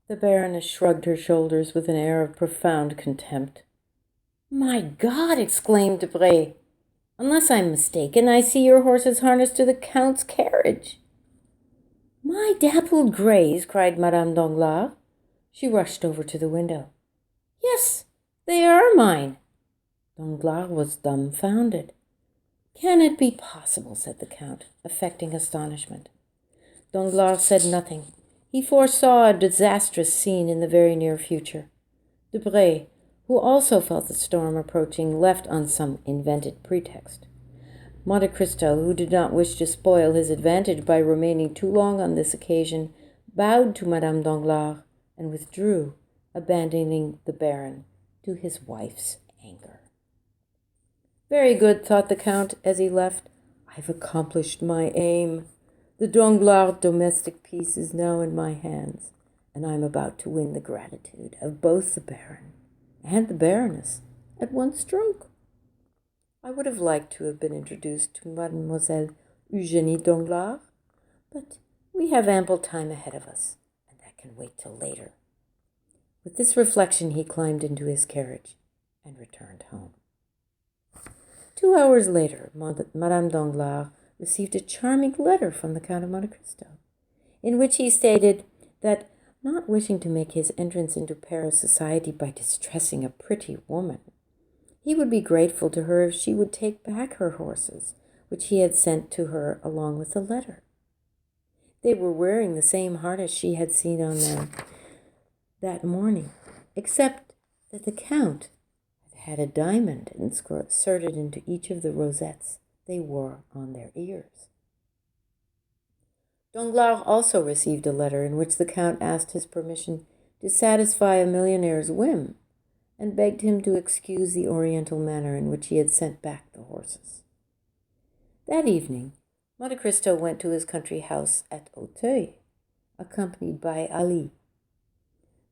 The Baroness shrugged her shoulders with an air of profound contempt. "My God!" exclaimed Debray. "Unless I'm mistaken, I see your horses harnessed to the Count's carriage." "My dappled greys!" cried Madame Danglars. She rushed over to the window. "Yes, they are mine." Danglars was dumbfounded. "Can it be possible?" said the Count, affecting astonishment. Danglars said nothing. He foresaw a disastrous scene in the very near future. Debray, who also felt the storm approaching, left on some invented pretext. Monte Cristo, who did not wish to spoil his advantage by remaining too long on this occasion, bowed to Madame Danglars and withdrew, abandoning the Baron to his wife's anger. "Very good," thought the Count as he left. "I've accomplished my aim. The Danglars domestic peace is now in my hands, and I'm about to win the gratitude of both the Baron and the Baroness at one stroke." I would have liked to have been introduced to Mademoiselle Eugénie Danglars, but we have ample time ahead of us, and that can wait till later. With this reflection, he climbed into his carriage and returned home. 2 hours later, Madame Danglars received a charming letter from the Count of Monte Cristo, in which he stated that, not wishing to make his entrance into Paris society by distressing a pretty woman, he would be grateful to her if she would take back her horses, which he had sent to her along with the letter. They were wearing the same harness she had seen on them that morning, except that the Count had a diamond inserted into each of the rosettes they wore on their ears. Danglars also received a letter in which the Count asked his permission to satisfy a millionaire's whim, and begged him to excuse the oriental manner in which he had sent back the horses. That evening, Monte Cristo went to his country house at Auteuil, accompanied by Ali.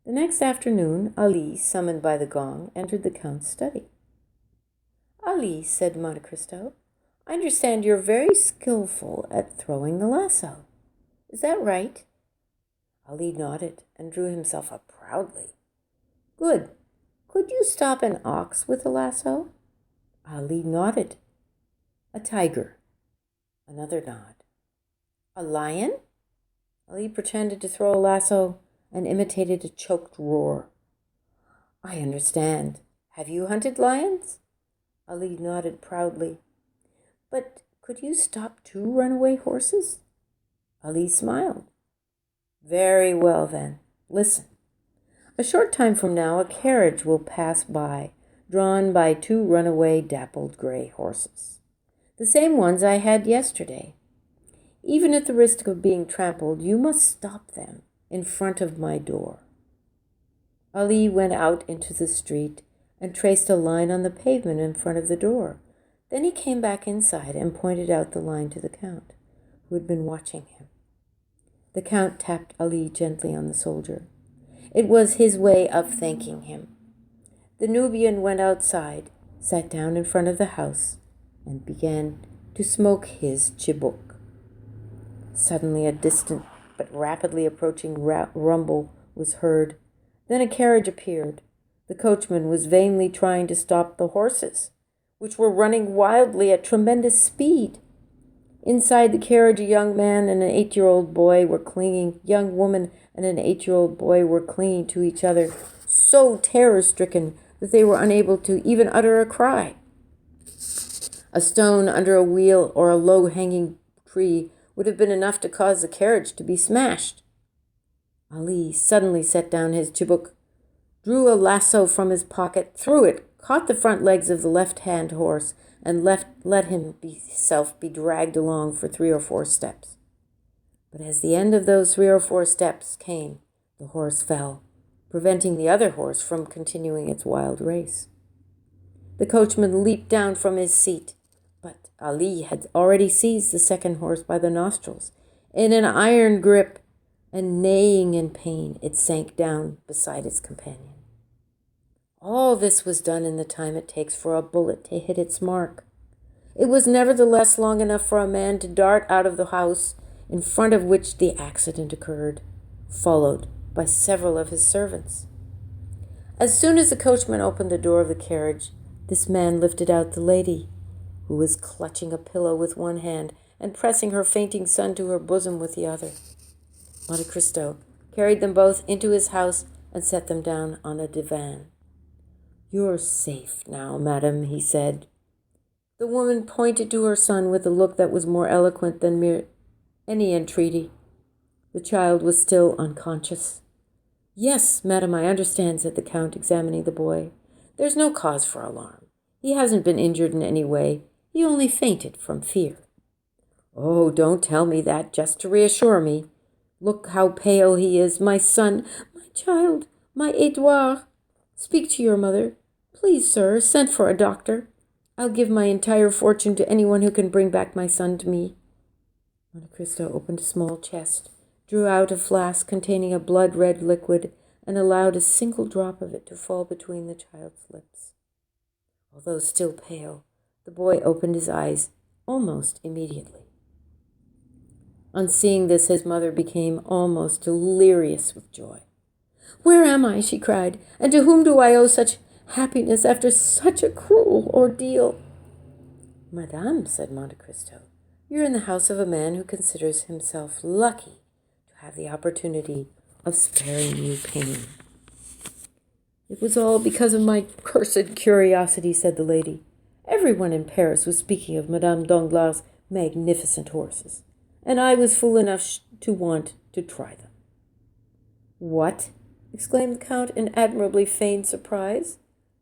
The next afternoon, Ali, summoned by the gong, entered the Count's study. "Ali," said Monte Cristo, "I understand you're very skillful at throwing the lasso. Is that right?" Ali nodded and drew himself up proudly. "Good. Could you stop an ox with a lasso?" Ali nodded. "A tiger?" Another nod. "A lion?" Ali pretended to throw a lasso and imitated a choked roar. "I understand. Have you hunted lions?" Ali nodded proudly. "But could you stop 2 runaway horses?" Ali smiled. "Very well, then. Listen. A short time from now, a carriage will pass by, drawn by 2 runaway dappled gray horses, the same ones I had yesterday. Even at the risk of being trampled, you must stop them in front of my door." Ali went out into the street and traced a line on the pavement in front of the door. Then he came back inside and pointed out the line to the Count, who had been watching him. The Count tapped Ali gently on the shoulder. It was his way of thanking him. The Nubian went outside, sat down in front of the house, and began to smoke his chibouque. Suddenly a distant but rapidly approaching rumble was heard. Then a carriage appeared. The coachman was vainly trying to stop the horses, which were running wildly at tremendous speed. Inside the carriage, a young woman and an 8-year-old boy were clinging to each other, so terror-stricken that they were unable to even utter a cry. A stone under a wheel or a low-hanging tree would have been enough to cause the carriage to be smashed. Ali suddenly set down his chibouque, drew a lasso from his pocket, threw it, caught the front legs of the left-hand horse, and let himself be dragged along for 3 or 4 steps. But as the end of those 3 or 4 steps came, the horse fell, preventing the other horse from continuing its wild race. The coachman leaped down from his seat, but Ali had already seized the second horse by the nostrils. In an iron grip, and neighing in pain, it sank down beside its companion. All this was done in the time it takes for a bullet to hit its mark. It was nevertheless long enough for a man to dart out of the house in front of which the accident occurred, followed by several of his servants. As soon as the coachman opened the door of the carriage, this man lifted out the lady, who was clutching a pillow with one hand and pressing her fainting son to her bosom with the other. Monte Cristo carried them both into his house and set them down on a divan. "You're safe now, madam," he said. The woman pointed to her son with a look that was more eloquent than any entreaty. The child was still unconscious. "Yes, madam, I understand," said the count, examining the boy. "There's no cause for alarm. He hasn't been injured in any way. He only fainted from fear." "Oh, don't tell me that just to reassure me. Look how pale he is. My son, my child, my Edouard. Speak to your mother. Please, sir, send for a doctor. I'll give my entire fortune to anyone who can bring back my son to me." Monte Cristo opened a small chest, drew out a flask containing a blood-red liquid, and allowed a single drop of it to fall between the child's lips. Although still pale, the boy opened his eyes almost immediately. On seeing this, his mother became almost delirious with joy. "Where am I?" she cried, "and to whom do I owe such happiness after such a cruel ordeal?" "Madame," said Monte Cristo, "you're in the house of a man who considers himself lucky to have the opportunity of sparing you pain." "It was all because of my cursed curiosity," said the lady. "Everyone in Paris was speaking of Madame Danglars' magnificent horses, and I was fool enough to want to try them." "What?" exclaimed the count in admirably feigned surprise.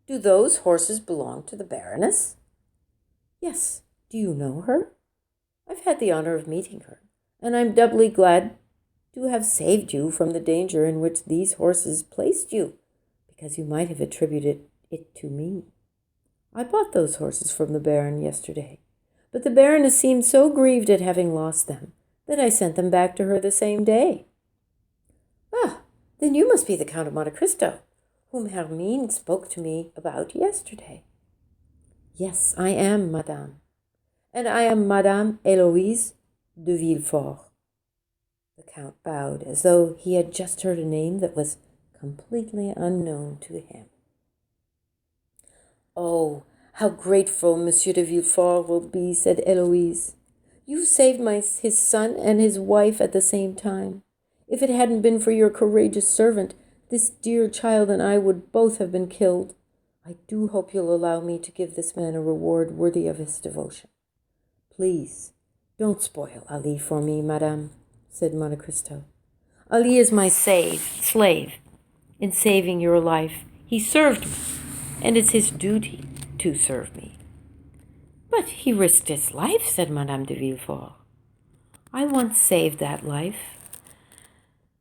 "Do those horses belong to the Baroness?" "Yes. Do you know her?" "I've had the honor of meeting her, and I'm doubly glad to have saved you from the danger in which these horses placed you, because you might have attributed it to me. I bought those horses from the Baron yesterday, but the Baroness seemed so grieved at having lost them that I sent them back to her the same day." "Ah, then you must be the Count of Monte Cristo, whom Hermine spoke to me about yesterday." "Yes, I am, madame. And I am Madame Héloïse de Villefort." The count bowed, as though he had just heard a name that was completely unknown to him. "Oh, how grateful Monsieur de Villefort will be," said Héloïse. "You saved his son and his wife at the same time. If it hadn't been for your courageous servant, this dear child and I would both have been killed. I do hope you'll allow me to give this man a reward worthy of his devotion." "Please, don't spoil Ali for me, madame," said Monte Cristo. "Ali is my slave. In saving your life, he served me, and it's his duty to serve me." "But he risked his life," said Madame de Villefort. "I once saved that life,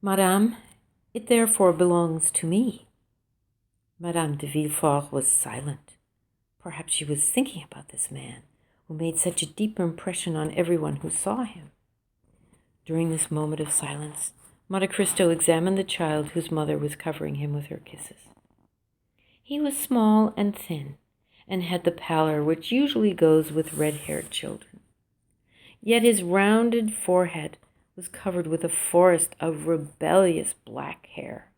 madame. It therefore belongs to me." Madame de Villefort was silent. Perhaps she was thinking about this man who made such a deep impression on everyone who saw him. During this moment of silence, Monte Cristo examined the child whose mother was covering him with her kisses. He was small and thin, and had the pallor which usually goes with red-haired children. Yet his rounded forehead was covered with a forest of rebellious black hair,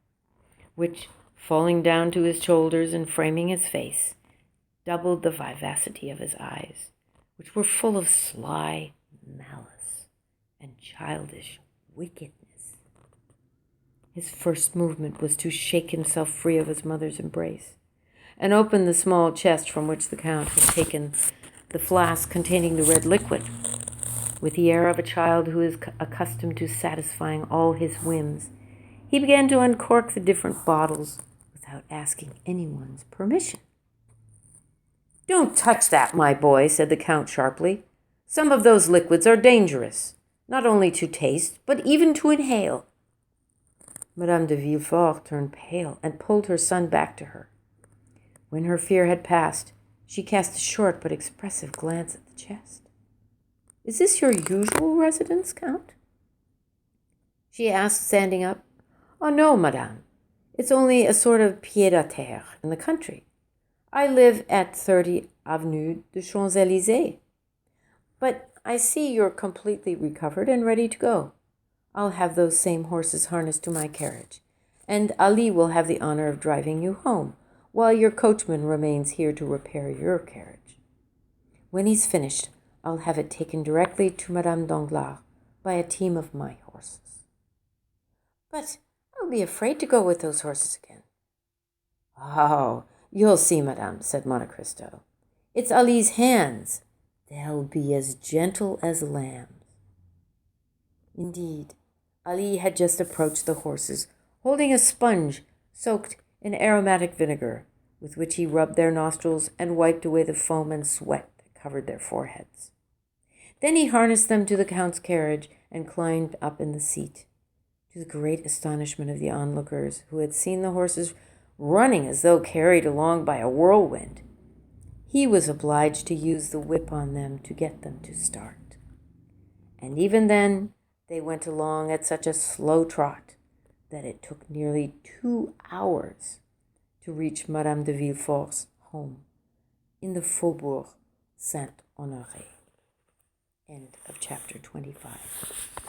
which, falling down to his shoulders and framing his face, doubled the vivacity of his eyes, which were full of sly malice and childish wickedness. His first movement was to shake himself free of his mother's embrace, and open the small chest from which the count had taken the flask containing the red liquid. With the air of a child who is accustomed to satisfying all his whims, he began to uncork the different bottles without asking anyone's permission. "Don't touch that, my boy," said the count sharply. "Some of those liquids are dangerous, not only to taste, but even to inhale." Madame de Villefort turned pale and pulled her son back to her. When her fear had passed, she cast a short but expressive glance at the chest. "Is this your usual residence, Count?" she asked, standing up. "Oh, no, madame. It's only a sort of pied-à-terre in the country. I live at 30 Avenue des Champs-Élysées. But I see you're completely recovered and ready to go. I'll have those same horses harnessed to my carriage, and Ali will have the honor of driving you home, while your coachman remains here to repair your carriage. When he's finished, I'll have it taken directly to Madame Danglars by a team of my horses." "But I'll be afraid to go with those horses again." "Oh, you'll see, madame," said Monte Cristo. "It's Ali's hands. They'll be as gentle as lambs." Indeed, Ali had just approached the horses, holding a sponge soaked in aromatic vinegar, with which he rubbed their nostrils and wiped away the foam and sweat that covered their foreheads. Then he harnessed them to the count's carriage and climbed up in the seat. To the great astonishment of the onlookers, who had seen the horses running as though carried along by a whirlwind, he was obliged to use the whip on them to get them to start. And even then they went along at such a slow trot that it took nearly 2 hours to reach Madame de Villefort's home in the Faubourg Saint-Honoré. End of chapter 25.